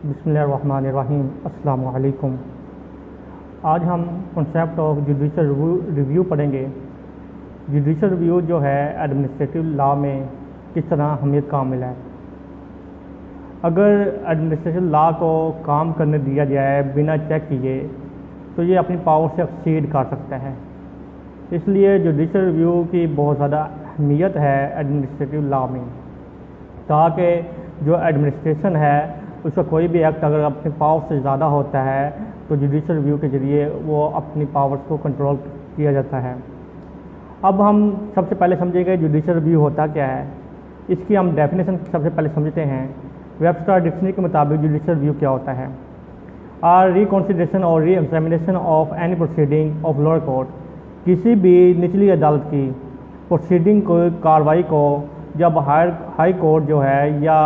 बिस्मिल्लाहिर्रहमानिर्रहीम। अस्सलामु अलैकुम। आज हम कॉन्सेप्ट ऑफ जुडिशल रिव्यू पढ़ेंगे। जुडिशल रिव्यू जो है एडमिनिस्ट्रेटिव लॉ में किस तरह अहमियत का हामिल है। अगर एडमिनिस्ट्रेटिव लॉ को काम करने दिया जाए बिना चेक किए तो ये अपनी पावर से एक्सीड कर सकता है। इसलिए जुडिशल रिव्यू की बहुत ज़्यादा अहमियत है एडमिनिस्ट्रेटिव लॉ में, ताकि जो एडमिनिस्ट्रेशन है उसका कोई भी एक्ट अगर अपनी पावर से ज़्यादा होता है तो जुडिशल रिव्यू के ज़रिए वो अपनी पावर्स को कंट्रोल किया जाता है। अब हम सबसे पहले समझेंगे जुडिशल रिव्यू होता क्या है। इसकी हम डेफिनेशन सबसे पहले समझते हैं। वेबस्टर डिक्शनरी के मुताबिक जुडिशल रिव्यू क्या होता है। रिकॉन्सिडरेशन और re examination of any proceeding of lower court, किसी भी निचली अदालत की प्रोसीडिंग को कार्रवाई को जब हाई कोर्ट जो है या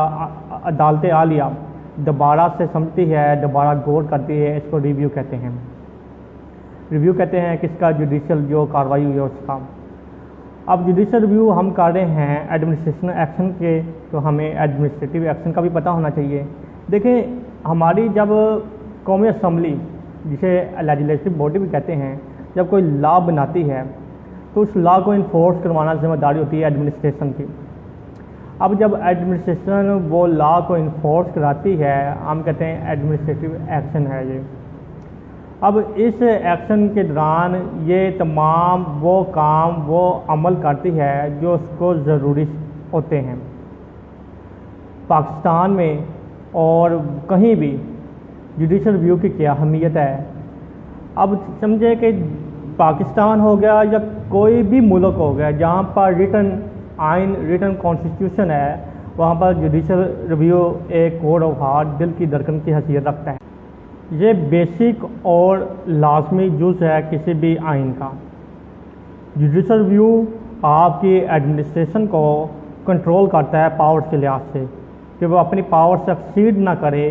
अदालत आलिया दोबारा से समझती है, दोबारा गौर करती है, इसको रिव्यू कहते हैं। रिव्यू कहते हैं किसका, जुडिशल जो कार्रवाई हुई है उसका। अब जुडिशल रिव्यू हम कर रहे हैं एडमिनिस्ट्रेशन एक्शन के, तो हमें एडमिनिस्ट्रेटिव एक्शन का भी पता होना चाहिए। देखें, हमारी जब कौमी असम्बली, जिसे लेजिस्लेटिव बॉडी भी कहते हैं, जब कोई लॉ बनाती है तो उस लॉ को इन्फोर्स करवाना जिम्मेदारी होती है एडमिनिस्ट्रेशन की। अब जब एडमिनिस्ट्रेशन वो लॉ को इन्फोर्स कराती है, हम कहते हैं एडमिनिस्ट्रेटिव एक्शन है ये। अब इस एक्शन के दौरान ये तमाम वो काम वो अमल करती है जो उसको ज़रूरी होते हैं। पाकिस्तान में और कहीं भी जुडिशल रिव्यू की क्या अहमियत है। अब समझे कि पाकिस्तान हो गया या कोई भी मुल्क हो गया जहाँ पर रिटन कॉन्स्टिट्यूशन है, वहाँ पर जुडिशल रिव्यू एक कोड ऑफ हार्ट, दिल की धड़कन की हैसियत रखता है। ये बेसिक और लाजमी जुज़ है किसी भी आइन का। जुडिशल रिव्यू आपकी एडमिनिस्ट्रेशन को कंट्रोल करता है पावर्स के लिहाज से, कि वो अपनी पावर से एक्सीड ना करे।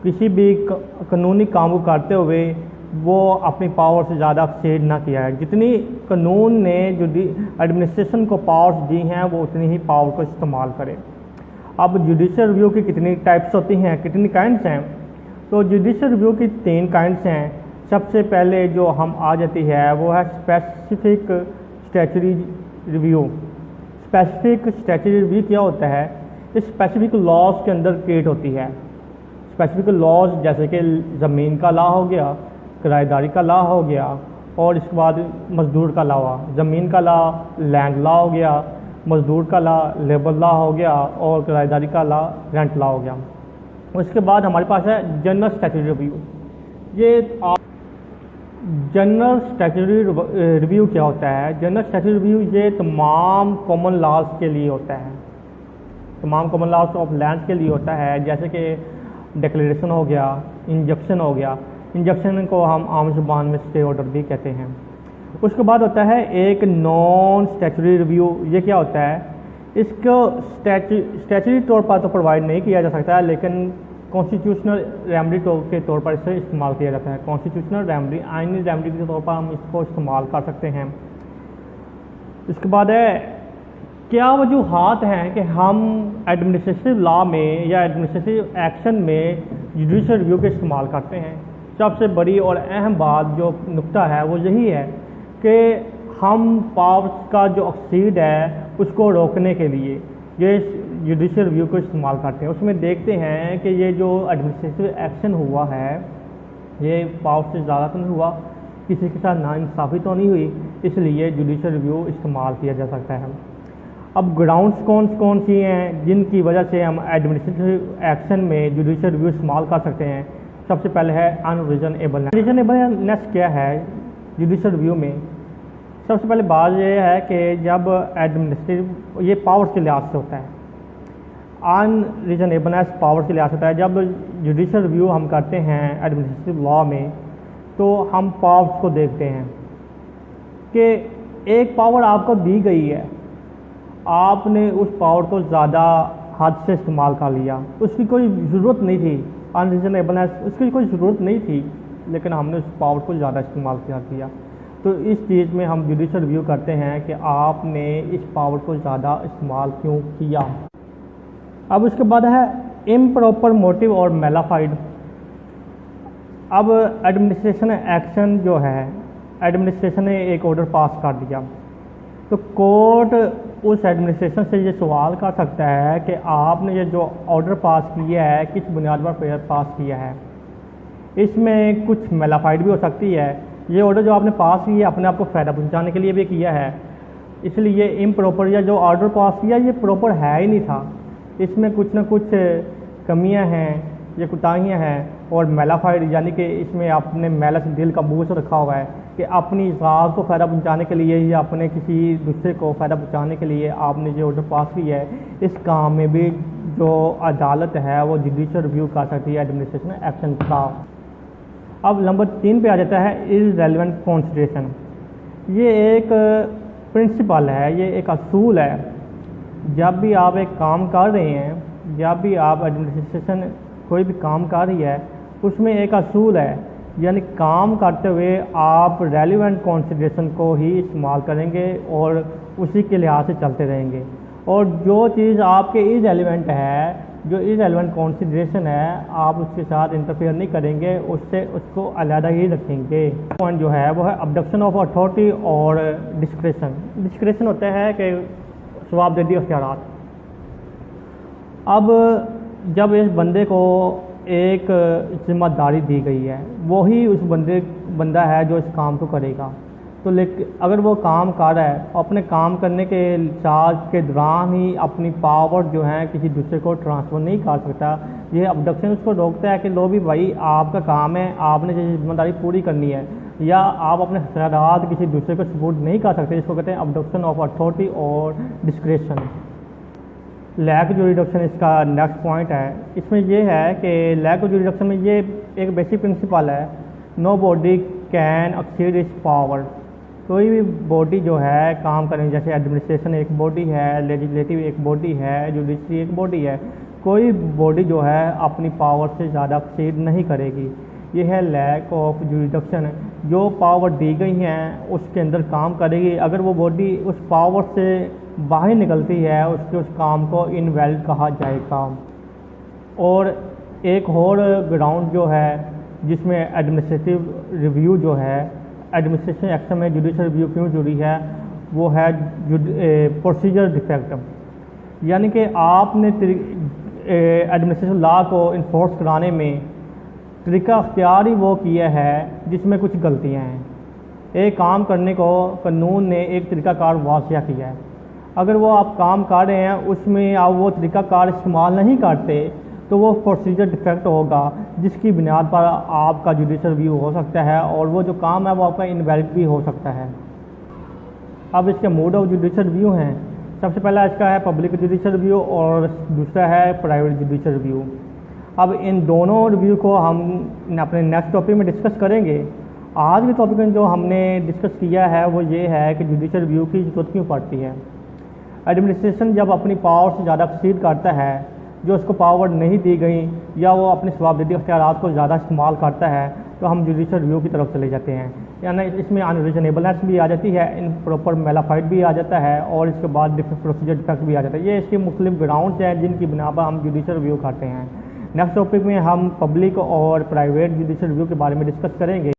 किसी भी कानूनी काम को करते हुए वो अपनी पावर से ज़्यादा एक्सीड ना किया है। जितनी कानून ने जो एडमिनिस्ट्रेशन को पावर्स दी हैं वो उतनी ही पावर को इस्तेमाल करे। अब जुडिशल रिव्यू की कितनी टाइप्स होती हैं, कितनी काइंड्स हैं, तो जुडिशल रिव्यू की 3 काइंड्स हैं। सबसे पहले जो हम आ जाती है वो है specific statutory review. Specific statutory review क्या होता है, इस स्पेसिफिक लॉज के अंदर क्रिएट होती है। स्पेसिफिक लॉज जैसे कि ज़मीन का लॉ हो गया, किराएदारी का लॉ हो गया, और इसके बाद मजदूर का लॉ हुआ। ज़मीन का लॉ लैंड लॉ हो गया, मजदूर का लॉ लेबर लॉ हो गया, और किराएदारी का लॉ रेंट लॉ हो गया। उसके बाद हमारे पास है जनरल स्टैट्यूटरी रिव्यू। ये जनरल स्टैट्यूटरी रिव्यू क्या होता है। जनरल स्टैट्यूटरी रिव्यू ये तमाम कॉमन लॉज के लिए होता है, तमाम कॉमन लॉज ऑफ लैंड के लिए होता है। जैसे कि डिक्लेरेशन हो गया, इंजक्शन हो गया। इंजक्शन को हम आम जुबान में स्टे ऑर्डर भी कहते हैं। उसके बाद होता है एक नॉन स्टैट्यूटरी रिव्यू। ये क्या होता है, इसको स्टैट्यूटरी तौर पर तो प्रोवाइड नहीं किया जा सकता है, लेकिन कॉन्स्टिट्यूशनल रेमडी के तौर पर इसे इस्तेमाल किया जाता है। कॉन्स्टिट्यूशनल रेमडी, आइनी रेमडी के तौर पर हम इसको इस्तेमाल कर सकते हैं। इसके बाद है क्या वजूहात हैं कि हम एडमिनिस्ट्रेटिव लॉ में या एडमिनिस्ट्रेटिव एक्शन में जुडिशल रिव्यू के इस्तेमाल करते हैं। सबसे बड़ी और अहम बात जो नुक्ता है वो यही है कि हम पावर्स का जो एक्सीड है उसको रोकने के लिए ये जुडिशल रिव्यू को इस्तेमाल करते हैं। उसमें देखते हैं कि ये जो एडमिनिस्ट्रेटिव एक्शन हुआ है ये पावर से ज़्यादा तो नहीं हुआ, किसी के साथ नाइंसाफ़ी तो नहीं हुई, इसलिए जुडिशल रिव्यू इस्तेमाल किया जा सकता है। अब ग्राउंड्स कौन सी हैं जिनकी वजह से हम एडमिनिस्ट्रेटिव एक्शन में जुडिशल रिव्यू इस्तेमाल कर सकते हैं। सबसे पहले है अनरीजनेबलनेस। रीजनेबलनेस क्या है जुडिशल रिव्यू में। सबसे पहले बात यह है कि जब एडमिनिस्ट्रेटिव, ये पावर्स के लिहाज से होता है, अनरीजनेबलनेस पावर्स के लिहाज से होता है। जब जुडिशल रिव्यू हम करते हैं एडमिनिस्ट्रेटिव लॉ में तो हम पावर्स को देखते हैं कि एक पावर आपको दी गई है, आपने उस पावर को ज़्यादा हद से इस्तेमाल कर लिया, उसकी कोई ज़रूरत नहीं थी। अनरीजनेबलनेस, उसकी कोई ज़रूरत नहीं थी, लेकिन हमने उस पावर को ज़्यादा इस्तेमाल किया। तो इस चीज़ में हम जुडिशल रिव्यू करते हैं कि आपने इस पावर को ज़्यादा इस्तेमाल क्यों किया। अब उसके बाद है इम्प्रॉपर मोटिव और मेलाफाइड। अब एडमिनिस्ट्रेशन एक्शन जो है, एडमिनिस्ट्रेशन ने एक ऑर्डर पास कर दिया, तो कोर्ट उस एडमिनिस्ट्रेशन से ये सवाल कर सकता है कि आपने ये जो ऑर्डर पास किया है किस बुनियाद पर पास किया है। इसमें कुछ मेलाफाइड भी हो सकती है। ये ऑर्डर जो आपने पास किया है अपने आप को फ़ायदा पहुंचाने के लिए भी किया है, इसलिए इम्प्रॉपर या जो ऑर्डर पास किया ये प्रॉपर है ही नहीं था, इसमें कुछ ना कुछ कमियां हैं, ये कोताहियाँ हैं। और मेलाफाइड यानी कि इसमें आपने मेला से दिल का बोझ रखा हुआ है कि अपनी ज़ात को फ़ायदा पहुंचाने के लिए या अपने किसी दूसरे को फ़ायदा पहुंचाने के लिए आपने जो ऑर्डर पास किया है, इस काम में भी जो अदालत है वो जुडिशल रिव्यू कर सकती है एडमिनिस्ट्रेशन एक्शन का। अब नंबर 3 पे आ जाता है इररेलेवेंट कंसीडरेशन। ये एक प्रिंसिपल है, ये एक असूल है। जब भी आप एक काम कर रहे हैं, जब भी आप एडमिनिस्ट्रेशन कोई भी काम कर रही है, उसमें एक असूल है, यानी काम करते हुए आप रेलिवेंट कंसीडरेशन को ही इस्तेमाल करेंगे और उसी के लिहाज से चलते रहेंगे। और जो चीज़ आपके इररेलेवेंट है, जो इररेलेवेंट कंसीडरेशन है, आप उसके साथ इंटरफेयर नहीं करेंगे, उससे उसको अलग ही रखेंगे। पॉइंट जो है वो है अब्डक्शन ऑफ अथॉरिटी और डिस्क्रेशन। डिस्क्रेशन होता है कि जवाबदेही अख्तियारात। अब जब इस बंदे को एक जिम्मेदारी दी गई है, वही उस बंदा है जो इस काम को करेगा। तो लेकिन अगर वो काम कर रहा है, अपने काम करने के साथ के दौरान ही अपनी पावर जो है किसी दूसरे को ट्रांसफ़र नहीं कर सकता, ये अब्डक्शन उसको रोकता है कि लो भी भाई आपका काम है, आपने जो जिम्मेदारी पूरी करनी है, या आप अपने हथियारात किसी दूसरे को सपोर्ट नहीं कर सकते। इसको कहते हैं अब्डक्शन ऑफ अथॉरिटी और डिस्क्रेशन। लैक जुरिडिक्शन इसका नेक्स्ट पॉइंट है। इसमें यह है कि लैक जुरिडिक्शन में ये एक बेसिक प्रिंसिपल है, no body can exceed its power. कोई भी बॉडी जो है काम करने, जैसे एडमिनिस्ट्रेशन एक बॉडी है, लेजिस्लेटिव एक बॉडी है, जुडिशरी एक बॉडी है, कोई बॉडी जो है अपनी पावर से ज़्यादा एक्सीड नहीं करेगी। ये है लैक ऑफ जुरिडिक्शन। जो पावर दी गई हैं उसके अंदर काम करेगी। अगर वो बॉडी उस पावर से बाहर निकलती है, उसके उस काम को इनवैलिड कहा जाएगा। और एक और ग्राउंड जो है जिसमें एडमिनिस्ट्रेटिव रिव्यू जो है, एडमिनिस्ट्रेशन एक्शन में जुडिशल रिव्यू क्यों जुड़ी है, वो है प्रोसीजर डिफेक्ट। यानी कि आपने एडमिनिस्ट्रेशन लॉ को इन्फोर्स कराने में तरीका अख्तियार ही वो किया है जिसमें कुछ गलतियां हैं। एक काम करने को कानून ने एक तरीक़ाकार वाक़िया किया है, अगर वो आप काम कर रहे हैं उसमें आप वो तरीक़ाकार इस्तेमाल नहीं करते तो वो प्रोसीजर डिफेक्ट होगा, जिसकी बुनियाद पर आपका जुडिशल रिव्यू हो सकता है और वो जो काम है वो आपका इनवैलिड भी हो सकता है। अब इसके मोड ऑफ जुडिशल रिव्यू हैं। सबसे पहला इसका है पब्लिक जुडिशल रिव्यू और दूसरा है प्राइवेट जुडिशल रिव्यू। अब इन दोनों रिव्यू को हम अपने नेक्स्ट टॉपिक में डिस्कस करेंगे। आज के टॉपिक में जो हमने डिस्कस किया है वो ये है कि जुडिशल रिव्यू की ज़रूरत क्यों पड़ती है। एडमिनिस्ट्रेशन जब अपनी पावर से ज़्यादा एक्सीड करता है, जो उसको पावर नहीं दी गई, या वो अपने जवाबदेही अख्तियारात को ज़्यादा इस्तेमाल करता है, तो हम जुडिशल रिव्यू की तरफ चले जाते हैं। यानी इसमें अनरीजनेबलनेस भी आ जाती है, इम्प्रॉपर मेलाफाइड भी आ जाता है, और इसके बाद प्रोसीजर डिफेक्ट भी आ जाता है। ये इसके मुख्तलिफ ग्राउंड्स हैं जिनकी बिना पर हम जुडिशल रिव्यू करते हैं। नेक्स्ट टॉपिक में हम पब्लिक और प्राइवेट जुडिशल रिव्यू के बारे में डिस्कस करेंगे।